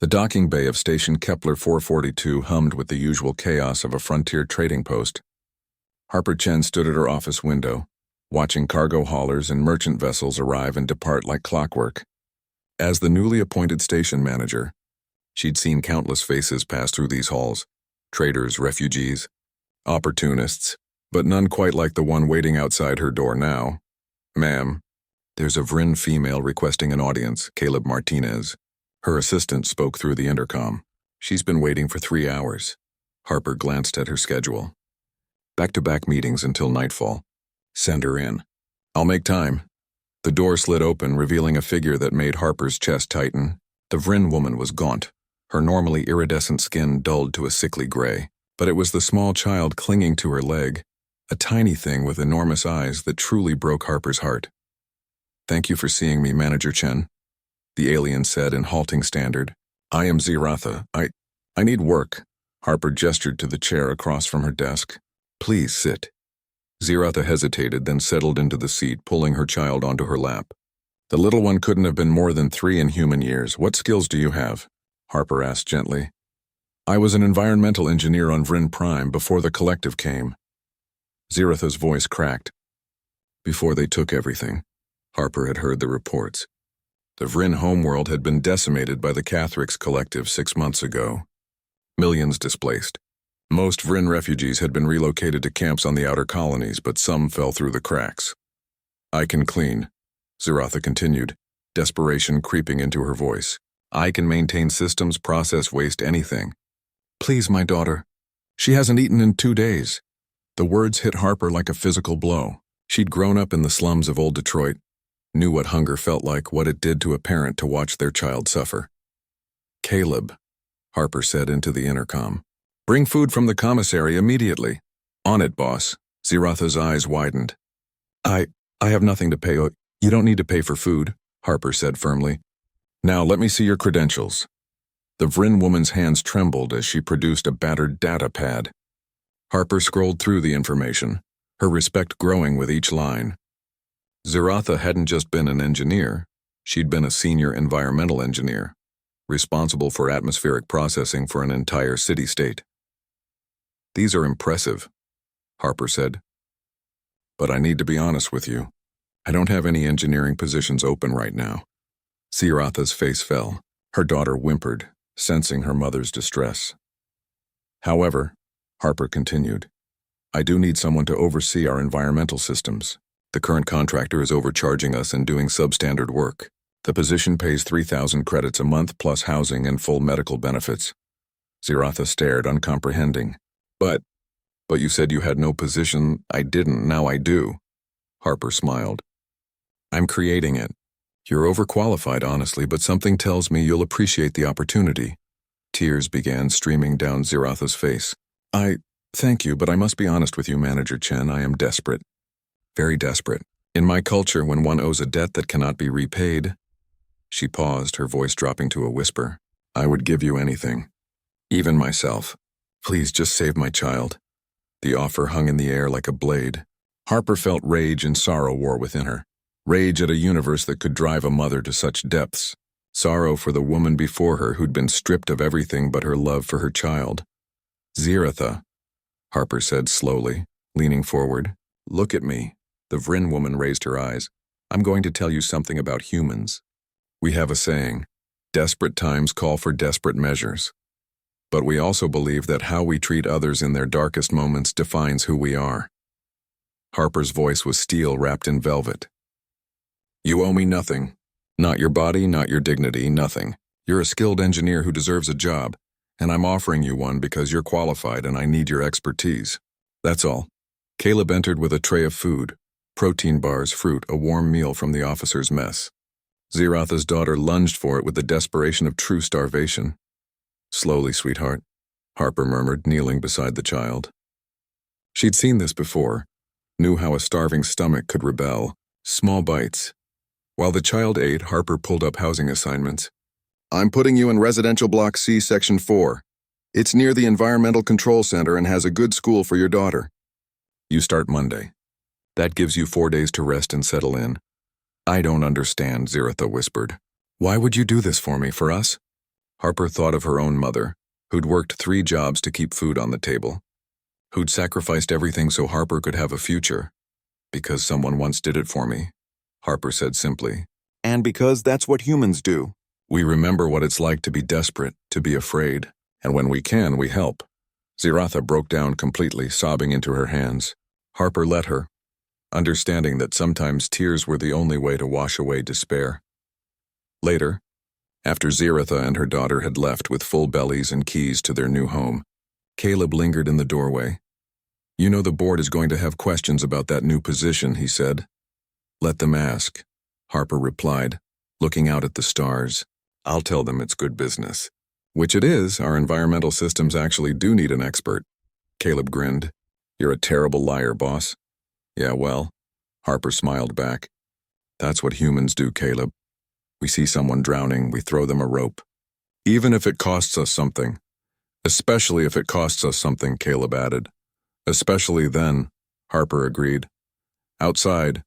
The docking bay of Station Kepler 442 hummed with the usual chaos of a frontier trading post. Harper Chen stood at her office window, watching cargo haulers and merchant vessels arrive and depart like clockwork. As the newly appointed station manager, she'd seen countless faces pass through these halls: traders, refugees, opportunists, but none quite like the one waiting outside her door now. "Ma'am, there's a Vrin female requesting an audience, Caleb Martinez." Her assistant spoke through the intercom. "She's been waiting for 3 hours." Harper glanced at her schedule. "Back-to-back meetings until nightfall. Send her in." "I'll make time." The door slid open, revealing a figure that made Harper's chest tighten. The Vrin woman was gaunt, her normally iridescent skin dulled to a sickly gray. But it was the small child clinging to her leg, a tiny thing with enormous eyes that truly broke Harper's heart. "Thank you for seeing me, Manager Chen," the alien said in halting standard. "I am Ziratha. I need work." Harper gestured to the chair across from her desk. "Please sit." Ziratha hesitated, then settled into the seat, pulling her child onto her lap. "The little one couldn't have been more than 3 in human years. What skills do you have?" Harper asked gently. "I was an environmental engineer on Vrin Prime before the collective came." Ziratha's voice cracked. Before they took everything, Harper had heard the reports. The Vrin homeworld had been decimated by the Cathrix collective 6 months ago. Millions displaced. Most Vrin refugees had been relocated to camps on the outer colonies, but some fell through the cracks. "I can clean," Ziratha continued, desperation creeping into her voice. "I can maintain systems, process waste, anything." "Please, my daughter. She hasn't eaten in 2 days." The words hit Harper like a physical blow. She'd grown up in the slums of old Detroit, knew what hunger felt like, what it did to a parent to watch their child suffer. "Caleb," Harper said into the intercom. "Bring food from the commissary immediately." "On it, boss." Ziratha's eyes widened. I have nothing to pay. You don't need to pay for food," Harper said firmly. "Now let me see your credentials." The Vrin woman's hands trembled as she produced a battered data pad. Harper scrolled through the information, her respect growing with each line. Ziratha hadn't just been an engineer, she'd been a senior environmental engineer, responsible for atmospheric processing for an entire city-state. "These are impressive," Harper said. "But I need to be honest with you. I don't have any engineering positions open right now." Ziratha's face fell. Her daughter whimpered, sensing her mother's distress. "However," Harper continued, "I do need someone to oversee our environmental systems. The current contractor is overcharging us and doing substandard work. The position pays 3,000 credits a month plus housing and full medical benefits." Ziratha stared, uncomprehending. But you said you had no position." "I didn't, now I do." Harper smiled. "I'm creating it. You're overqualified, honestly, but something tells me you'll appreciate the opportunity." Tears began streaming down Ziratha's face. Thank you, but I must be honest with you, Manager Chen, I am desperate. Very desperate. In my culture, when one owes a debt that cannot be repaid..." She paused, her voice dropping to a whisper. "I would give you anything. Even myself. Please just save my child." The offer hung in the air like a blade. Harper felt rage and sorrow war within her. Rage at a universe that could drive a mother to such depths. Sorrow for the woman before her who'd been stripped of everything but her love for her child. "Ziratha," Harper said slowly, leaning forward. "Look at me." The Vrin woman raised her eyes. "I'm going to tell you something about humans. We have a saying, desperate times call for desperate measures. But we also believe that how we treat others in their darkest moments defines who we are." Harper's voice was steel wrapped in velvet. "You owe me nothing. Not your body, not your dignity, nothing. You're a skilled engineer who deserves a job, and I'm offering you one because you're qualified and I need your expertise. That's all." Caleb entered with a tray of food, protein bars, fruit, a warm meal from the officer's mess. Ziratha's daughter lunged for it with the desperation of true starvation. "Slowly, sweetheart," Harper murmured, kneeling beside the child. She'd seen this before, knew how a starving stomach could rebel. Small bites. While the child ate, Harper pulled up housing assignments. "I'm putting you in Residential Block C, Section 4. It's near the Environmental Control Center and has a good school for your daughter. You start Monday. That gives you 4 days to rest and settle in." "I don't understand," Ziratha whispered. "Why would you do this for me, for us?" Harper thought of her own mother, who'd worked 3 jobs to keep food on the table, who'd sacrificed everything so Harper could have a future. Because someone once did it for me, Harper said simply. And because that's what humans do. We remember what it's like to be desperate, to be afraid, and when we can, we help. Ziratha broke down completely, sobbing into her hands. Harper let her, understanding that sometimes tears were the only way to wash away despair. Later, after Ziratha and her daughter had left with full bellies and keys to their new home, Caleb lingered in the doorway. "You know the board is going to have questions about that new position," he said. "Let them ask," Harper replied, looking out at the stars. "I'll tell them it's good business." "Which it is. Our environmental systems actually do need an expert." Caleb grinned. "You're a terrible liar, boss." "Yeah, well," Harper smiled back. "That's what humans do, Caleb. We see someone drowning, we throw them a rope. Even if it costs us something. Especially if it costs us something," Caleb added. "Especially then," Harper agreed. Outside,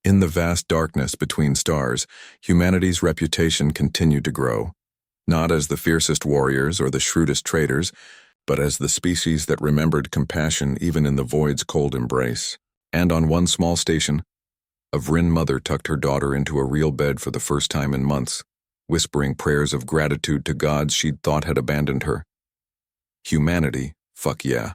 in the vast darkness between stars, humanity's reputation continued to grow. Not as the fiercest warriors or the shrewdest traders, but as the species that remembered compassion even in the void's cold embrace. And on one small station, a Vryn mother tucked her daughter into a real bed for the first time in months, whispering prayers of gratitude to gods she'd thought had abandoned her. Humanity, fuck yeah.